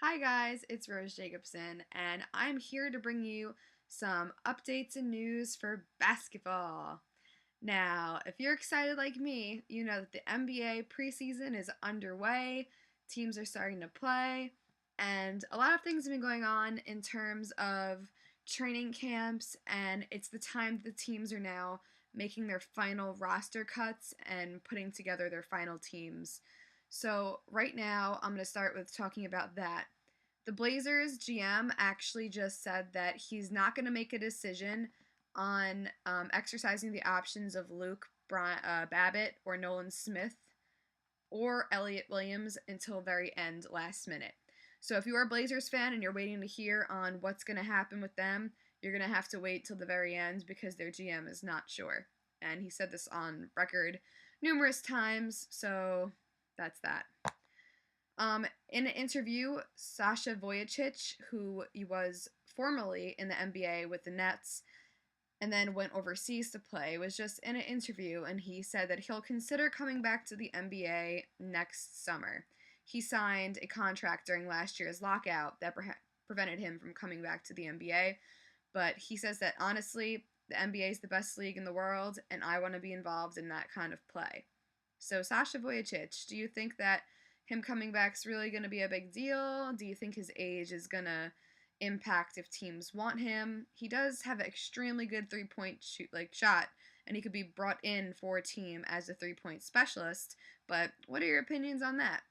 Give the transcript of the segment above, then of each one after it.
Hi guys, it's Rose Jacobson, and I'm here to bring you some updates and news for basketball. Now, if you're excited like me, you know that the NBA preseason is underway, teams are starting to play, and a lot of things have been going on in terms of training camps, and it's the time that the teams are now making their final roster cuts and putting together their final teams. So, right now, I'm going to start with talking about that. The Blazers GM actually just said that he's not going to make a decision on exercising the options of Babbitt or Nolan Smith or Elliot Williams until very end, last minute. So if you're a Blazers fan and you're waiting to hear on what's going to happen with them, you're going to have to wait till the very end because their GM is not sure. And he said this on record numerous times, so that's that. In an interview, Sasha Vojacic, who was formerly in the NBA with the Nets and then went overseas to play, was just in an interview and he said that he'll consider coming back to the NBA next summer. He signed a contract during last year's lockout that prevented him from coming back to the NBA, but he says that honestly, the NBA is the best league in the world and I want to be involved in that kind of play. So, Sasha Vojacic, do you think that him coming back is really going to be a big deal? Do you think his age is going to impact if teams want him? He does have an extremely good three-point shot, and he could be brought in for a team as a three-point specialist. But what are your opinions on that?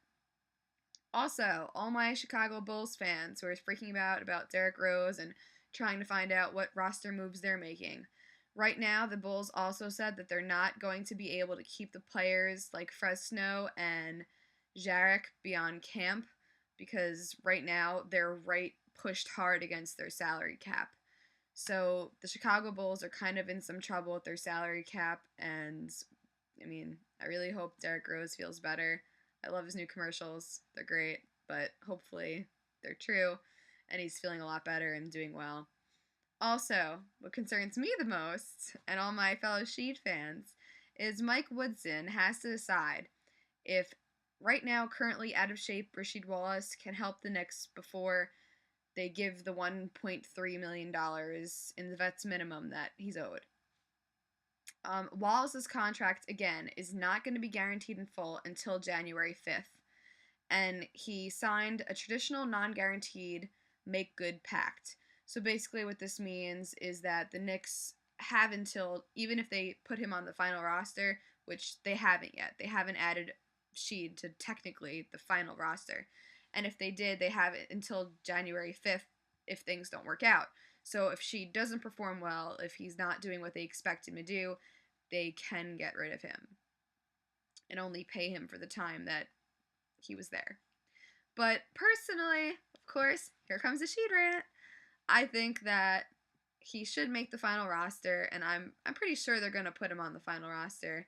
Also, all my Chicago Bulls fans who are freaking out about Derrick Rose and trying to find out what roster moves they're making. Right now, the Bulls also said that they're not going to be able to keep the players like Fresno and Jarek beyond camp because right now they're pushed hard against their salary cap. So the Chicago Bulls are kind of in some trouble with their salary cap, and I really hope Derrick Rose feels better. I love his new commercials. They're great, but hopefully they're true and he's feeling a lot better and doing well. Also, what concerns me the most, and all my fellow Sheed fans, is Mike Woodson has to decide if right now currently out of shape Rasheed Wallace can help the Knicks before they give the $1.3 million in the vet's minimum that he's owed. Wallace's contract, again, is not going to be guaranteed in full until January 5th. And he signed a traditional non-guaranteed make-good pact. So basically what this means is that the Knicks have until, even if they put him on the final roster, which they haven't yet, they haven't added Sheed to technically the final roster. And if they did, they have it until January 5th if things don't work out. So if Sheed doesn't perform well, if he's not doing what they expect him to do, they can get rid of him and only pay him for the time that he was there. But personally, of course, here comes the Sheed rant. I think that he should make the final roster, and I'm pretty sure they're going to put him on the final roster.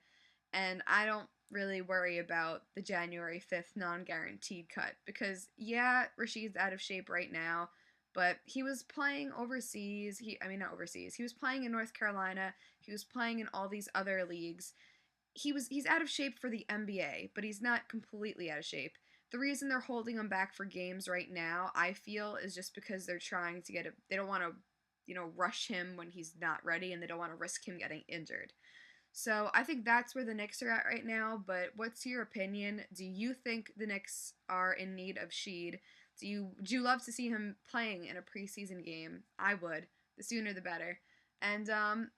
And I don't really worry about the January 5th non-guaranteed cut because, yeah, Rasheed's out of shape right now, but he was playing overseas. Not overseas. He was playing in North Carolina. He was playing in all these other leagues. He's out of shape for the NBA, but he's not completely out of shape. The reason they're holding him back for games right now, I feel, is just because they're trying to they don't want to, rush him when he's not ready, and they don't want to risk him getting injured. So I think that's where the Knicks are at right now, but what's your opinion? Do you think the Knicks are in need of Sheed? Would you love to see him playing in a preseason game? I would. The sooner the better. And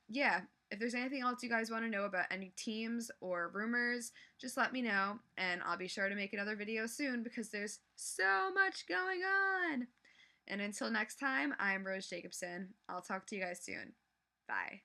yeah, if there's anything else you guys want to know about any teams or rumors, just let me know, and I'll be sure to make another video soon because there's so much going on. And until next time, I'm Rose Jacobson. I'll talk to you guys soon. Bye.